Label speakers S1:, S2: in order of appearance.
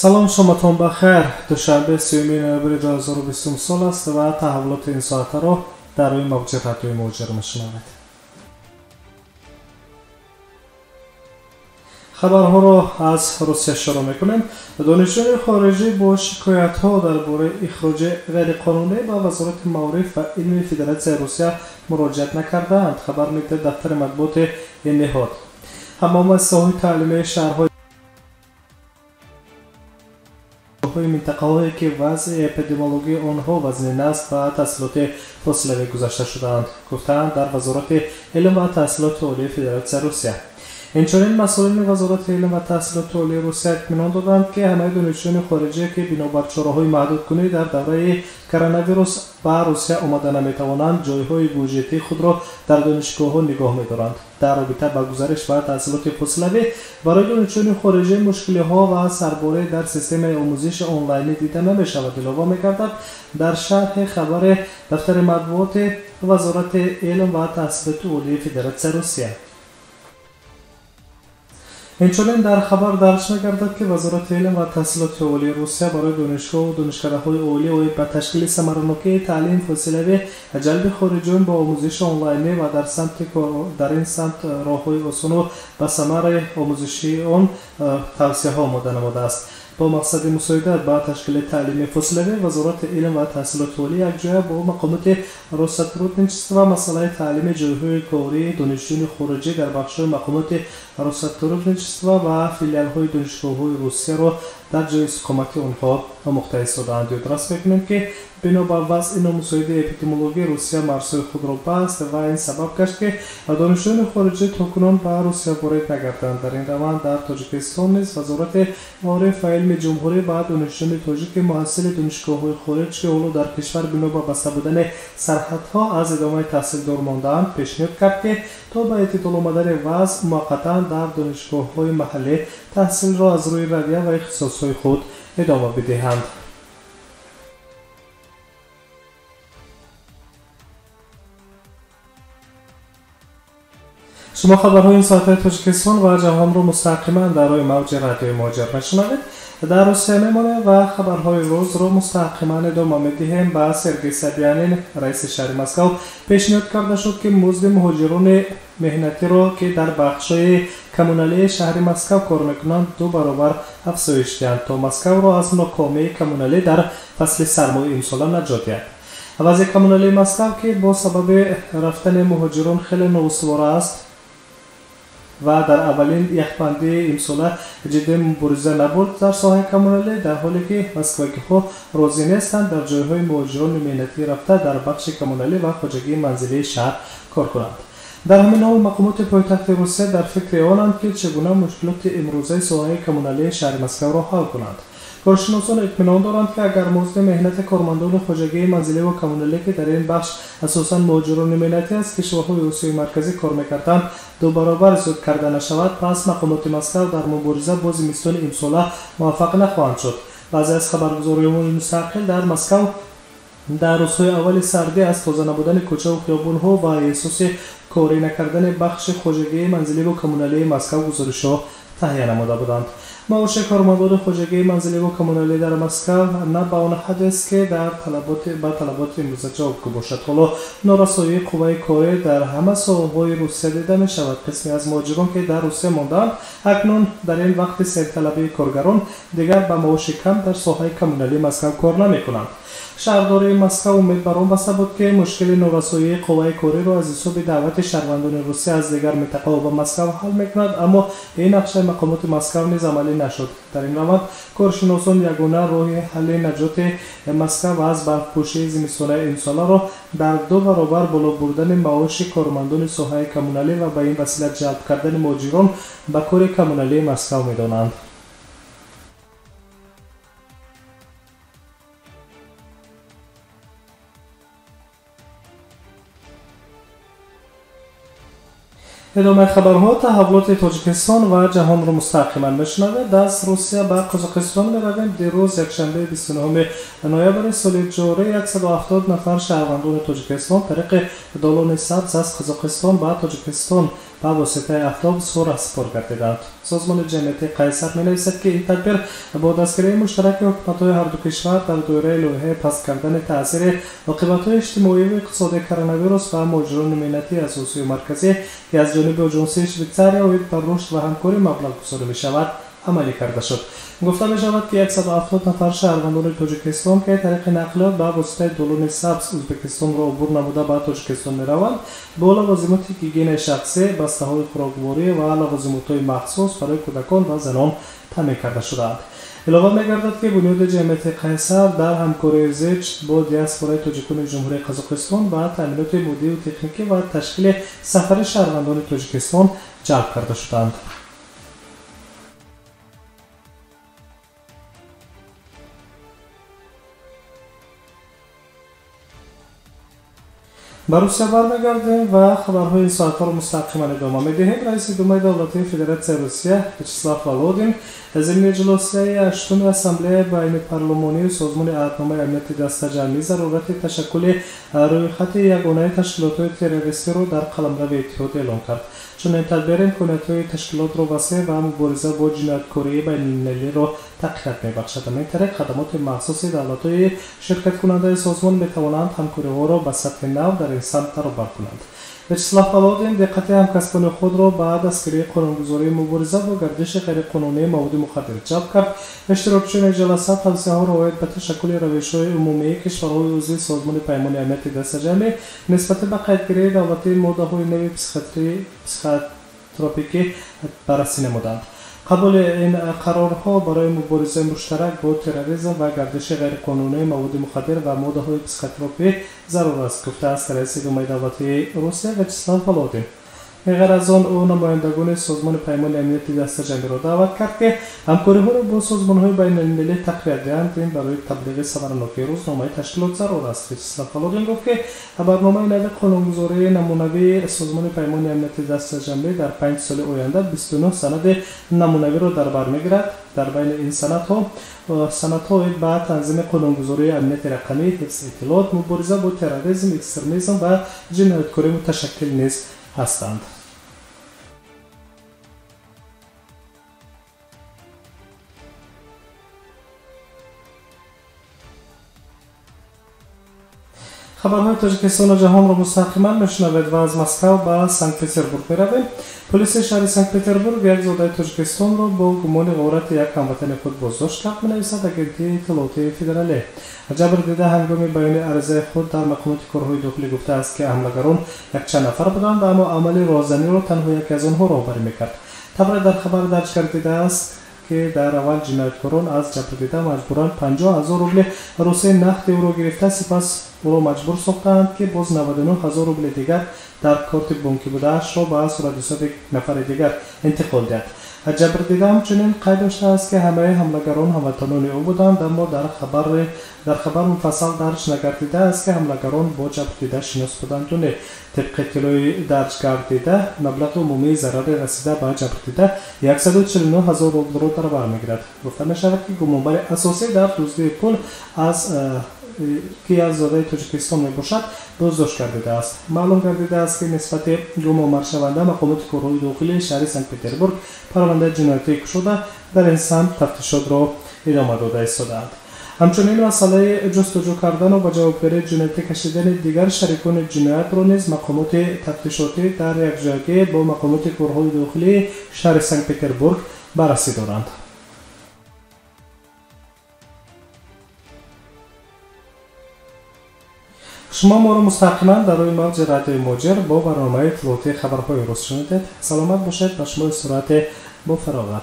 S1: салом шоматон бахайр. душанбе 3 ноябри 2020 сол аст ва таҳаввулоти ин соатаро дар рӯи мавҷи радиои муҳоҷир мешунавед. хабарҳоро аз русия шурӯъ мекунем. донишҷӯёни хориҷӣ бо шикоятҳо дар бораи ихроҷи ғайриқонунӣ ба вазорати маориф ва илми федератсияи русия муроҷиат накардаанд. хабар медиҳад дафтари матбуоти ин ниҳод. ҳамон муассисаҳои таълимии шаҳрҳои минтақаҳое ки вазъи эпидемиологии онҳо вазнин аст ва таҳсилоти фосилавӣ гузашта шудаанд, гуфтаанд дар вазорати илм ва таҳсилоти олии федератсияи русия. инчунин масъулини вазорати илм ва таҳсилоти олии русия итминон доданд ки ҳамаи донишҷӯёни хориҷие ки бинобар чораҳои маҳдудкунӣ дар давраи коронавирус ба русия омада наметавонанд, ҷойҳои буҷетии худро дар донишгоҳҳо нигоҳ медоранд. дар робита ба гузариш ва таҳсилоти фосилавӣ барои донишҷӯёни хориҷӣ мушкилиҳо ва сарборӣ дар системаи омӯзиши онлайнӣ дида намешавад, илова мекардад дар шарҳи хабари дафтари матбуоти вазорати илм ва таҳсилоти олии федератсияи русия. инчунин дар хабар дарж мегардад ки вазорати илм ва таҳсилоти олии русия барои донишгоҳу донишкадаҳои олӣ оид ба ташкили самаранокии таълими фосилавӣ, ҷалби хориҷиён ба омӯзиши онлайнӣ ва дар ин самт роҳҳои осону ба самари омӯзиши он тавсияҳо омода намудааст. бо мақсади мусоидат ба ташкили таълими фосилавӣ, вазорати илм ва таҳсилоти олӣ якҷоя бо мақомоти россотрудничество масъалаи таълими ҷойҳои кории донишҷӯёни хориҷӣ дар бахшҳои мақомоти россотрудничество ва филиалҳои донишгоҳҳои русияро дар ҷойи истиқомати онҳо омӯхта истодаанд. ёдрас мекунем ки бино ба вазъи номусоидаи эпидемиологии русия марзҳои худро баст ва ин сабаб гашт ки донишҷӯёни хориҷӣ то-кунон ба русия ворид нагарданд. дар ин раванд дар тоҷикистон низ вазорати маориф ва илми ҷумҳурӣ ба донишҷӯёни тоҷики муҳассили донишгоҳҳои хориҷ ки ҳоло дар кишвар бино ба баста будани сарҳадҳо аз идомаи таҳсил дор мондаанд, пешниҳод кард ки то ба эътидол омадани вазъ муваққатан дар донишгоҳҳои маҳаллӣ таҳсилро аз рӯи равия ва ихтисосҳои худ идома бидиҳанд. шумо хабарҳои ин соатаи тоҷикистон ва ҷаҳонро мустақиман дар рӯи мавҷи радиои муҳоҷир мешунавед. дар русия мемонем ва хабарҳои рӯзро мустақиман идома медиҳем. ба Сергей Собянин, раиси шаҳри Москав, пешниҳод карда шуд ки музди муҳоҷирони меҳнатиро ки дар бахшҳои коммуналии шаҳри Москав кор мекунанд 2 баробар афзоиш диҳанд, то Москавро аз нокомии коммуналӣ дар фасли сармои имсола наҷот диҳад. вазъи коммуналии Москав ки бо сабаби рафтани муҳоҷирон хеле новустувор аст ва дар аввалин яхбандии имсола ҷиддӣ мубориза набурд дар соҳаи коммуналӣ, дар ҳоле ки москвагиҳо розӣ нестанд дар ҷойҳои муҳоҷирони меҳнатӣ рафта дар бахши коммуналӣ ва хоҷагии манзилии шаҳр кор кунанд. дар ҳамин ҳол мақомоти пойтахти русия дар фикри онанд ки чӣ гуна мушкилоти имрӯзаи соҳаи коммуналии шаҳри Москавро ҳал кунанд. коршиносон итминон доранд ки агар музди меҳнати кормандони хоҷагии манзилӣ ва коммуналӣ ки дар ин бахш асосан муҳоҷирони меҳнатӣ аз кишварҳои осиёи марказӣ кор мекарданд 2 баробар зиёд карда нашавад, пас мақомоти Москав дар мубориза бо зимистони имсола муваффақ нахоҳанд шуд. баъзе аз хабаргузориҳои мустақил дар Москав дар рӯзҳои аввали сардӣ аз тоза набудани кӯчаву хиёбонҳо ва эҳсоси корӣ накардани бахши хоҷагии манзилӣ ва коммуналии Москав гузоришҳо таҳия намуда буданд. маоши кормандони хоҷагии манзилӣ ва коммуналӣ дар Москав на ба он ҳаддест ки ба талаботи имрӯза ҷавобгӯ бошад. ҳоло норасоии қувваи корӣ дар ҳама соҳаҳои Русия дида мешавад. қисме аз муҳоҷирон ки дар Русия мондаанд, акнун дар ин вақти серталабии коргарон дигар ба маоши кам дар соҳаи коммуналии Москав кор намекунанд. шаҳрдории Москав умед бар он баста буд ки мушкили норасоии қувваи кориро аз ҳисоби даъвати шаҳрвандони Русия аз дигар минтақаҳо ба Москав ҳал мекунад, аммо ин нақшаи мақомоти Москав низ амалӣ нашуд. дар ин раванд коршиносон ягона роҳи ҳалли наҷоти Москав аз барфпӯшии зимистонаи имсоларо дар 2 баробар боло бурдани маоши кормандони соҳаи коммуналӣ ва ба ин васила ҷалб кардани муҳоҷирон ба кори коммуналии Москав медонанд. идомаи хабарҳо таҳаввулоти тоҷикистон ва ҷаҳонро мустақиман мешунавед. аз русия ба қозоқистон меравем. дирӯз якшанбе 29 ноябри соли ҷорӣ 170 нафар шаҳрвандони тоҷикистон тариқи долони сабз аз қозоқистон ба тоҷикистон با واسطه اتوبوس را سپرد گردیدند. سازمان جمعیت قیصر می‌نویسد که این تدبیر با دستگیری مشترک حکومت‌های هر دو کشور در دوره لایحه پس کردن تاثیر عاقبت‌های اجتماعی و اقتصادی کرونا ویروس و ماجرای ملتی اساسی و مرکزی که از جانب آژانس شویتزاریا امید بر رشد و همکاری مبلغ گذاری می‌شود عملی کرده شد. گفته می شود که 170 نفر شهروندان تاجیکستان که طریق نقلیات به واسطه دلون سبز ازبکستان را عبور نموده به تاجیکستان می روند با لوازمات گیگین شخصی، بسته های خوراکواری و لوازمات های مخصوص برای کودکان و زنان تامین کرده شدند. علاوه می گردد که بنیاد جمعیت قیصر در همکاری زیچ با دیاسپورای تاجیکان جمهوری قزاقستان و تامینات مالی و تکنیکی و تشکیل سفر شهروندان تاجیکستان جلب کرده شدند. به روسیه برمیگردیم و خبرهای این ساعت را مستقیما ادامه میدهیم. رئیس دومای دولتی فدراسیون روسیه ویاچسلاو ولودین ضمن جلسه هشتم اسامبله بین پارلمانی سازمان عهدنامه امنیت دسته‌جمعی ضرورت تشکیل رویخط یگانه تشکیلات تروریستی را در قلمرو اتحاد اعلام کرد. چون این تدبیر امکانیت‌های تشکیلات را وسیع و مبارزه با جنایتکاری بین‌المللی را تقویت می‌بخشد. این طریق خدمات مخصوص دولت‌های شرکت کننده سازمان می‌توانند همکاری‌ها را به سطح نو در این سمت تربیت کنند. ویاچسلاو ولودین دقت همکسبان خود را به دستگیری قانونگذاری مبارزه با گردش غیرقانونی مواد مخدر جلب کرد. اشتراکچیان جلسه توصیه‌ها را باید به تشکیل روش‌های عمومی کشورهای عضو سازمان پیمان امنیت دسته‌جمعی نسبت به قیدگیری دولتی ماده‌های نوی پسیخوتروپیکی بررسی نمودند. قبول این قرارها برای مبارزه مشترک با تروریسم و گردش غیرقانونی مواد مخدر و ماده‌های پسیخوتروپی ضرور است، گفته است رئیس دومای دولتی روسیه ویاچسلاو ولودین. غیر از آن او نمایندگان سازمان پیمان امنیت دسته‌جمعی را دعوت کرد که همکاری‌ها را با سازمان‌های بین‌المللی تقویت دهند. این برای تبلیغ سفرنامه روزنامه تشکیلات ضرور است. ویاچسلاو ولودین گفت که برنامه نوی قانونگذاری نمونوی سازمان پیمان امنیت دسته‌جمعی در 5 سال آینده 29 سند نمونوی را در بر می‌گیرد. در بین این سندها به تنظیم قانونگذاری امنیت رقمی، حفظ اطلاعات، مبارزه با تروریسم، اکستریمیسم و جنایتکاری متشکل نیز هستند. خبرهای تاجیکستان و جهان را مستقیما میشنوید و از مسکو به سنت پتربورگ میرویم. پلیس شهر سنت پتربورگ یک زاده تاجیکستان را با گمان غارت یک هموطن خود بازداشت کرد، می‌نویسد اگنتی اطلاعاتی فدرالی. جبر دیده هنگام بیان عرضه خود در مقامات کارهای داخلی گفته است که حملگران یک چند نفر بودند، اما عمل رازنی را تنها یکی از آنها راهبری می‌کرد. طبعا در خبر درج گردیده است که در اول جنایتکاران از جبر دیده مجبوران 50,000 روبل روسیه نقد او را گرفته، سپس او را مجبور ساختند که باز 99,000 روبل دیگر در کارت بانکی بوده‌اش را به صورت حساب یک نفر دیگر انتقال داد. جبر دیده همچنین قید داشته است که همه حملگران هموطنان او بودند، اما در خبر مفصل درج نگردیده است که حملگران با جبر دیده شناس بودند و نه. طبق اطلاع درج گردیده مبلغ عمومی ضرر رسیده به جبر دیده 149,000 روبل را در بر می‌گیرد. گفته می‌شود که گمانبر اساسی در دزدی پول از زاده تاجیکستان میباشد بازداشت گردیده است. معلوم گردیده است که نسبت گمانبر شونده مقامات کارهای داخلی شهر سنت پتربورگ پرونده جنایتی شده در این سمت تفتیشات را ادامه داده ایستاده‌اند. همچنین مسئله جستجو کردن و به جوابگیری جنایتی کشیدن دیگر شریکان جنایت را نیز مقامات تفتیشاتی در یکجایی با مقامات کارهای داخلی شهر سنت پتربورگ بررسی دارند. شما ما را مستقیما در روی موج رادیوی ماجر با برنامه اطلاعاتی خبرهای روز شنیدید. سلامت باشید و شما استراحت با فراغت.